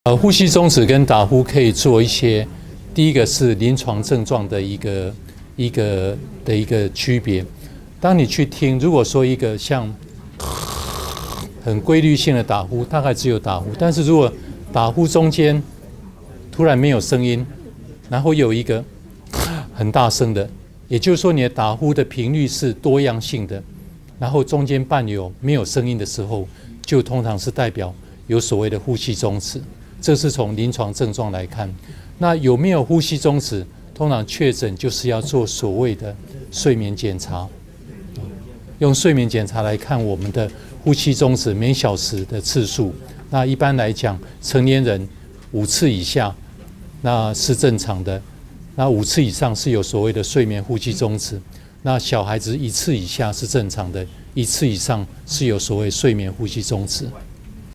呼吸中止跟打呼可以做一些，第一个是临床症状的一个区别。当你去听，如果说一个像很规律性的打呼，大概只有打呼，但是如果打呼中间突然没有声音，然后有一个很大声的，也就是说你的打呼的频率是多样性的，然后中间伴有没有声音的时候，就通常是代表有所谓的呼吸中止。这是从临床症状来看。那有没有呼吸中止，通常确诊就是要做所谓的睡眠检查，用睡眠检查来看我们的呼吸中止每小时的次数。那一般来讲，成年人5次以下那是正常的，那5次以上是有所谓的睡眠呼吸中止。那小孩子1次以下是正常的，1次以上是有所谓睡眠呼吸中止。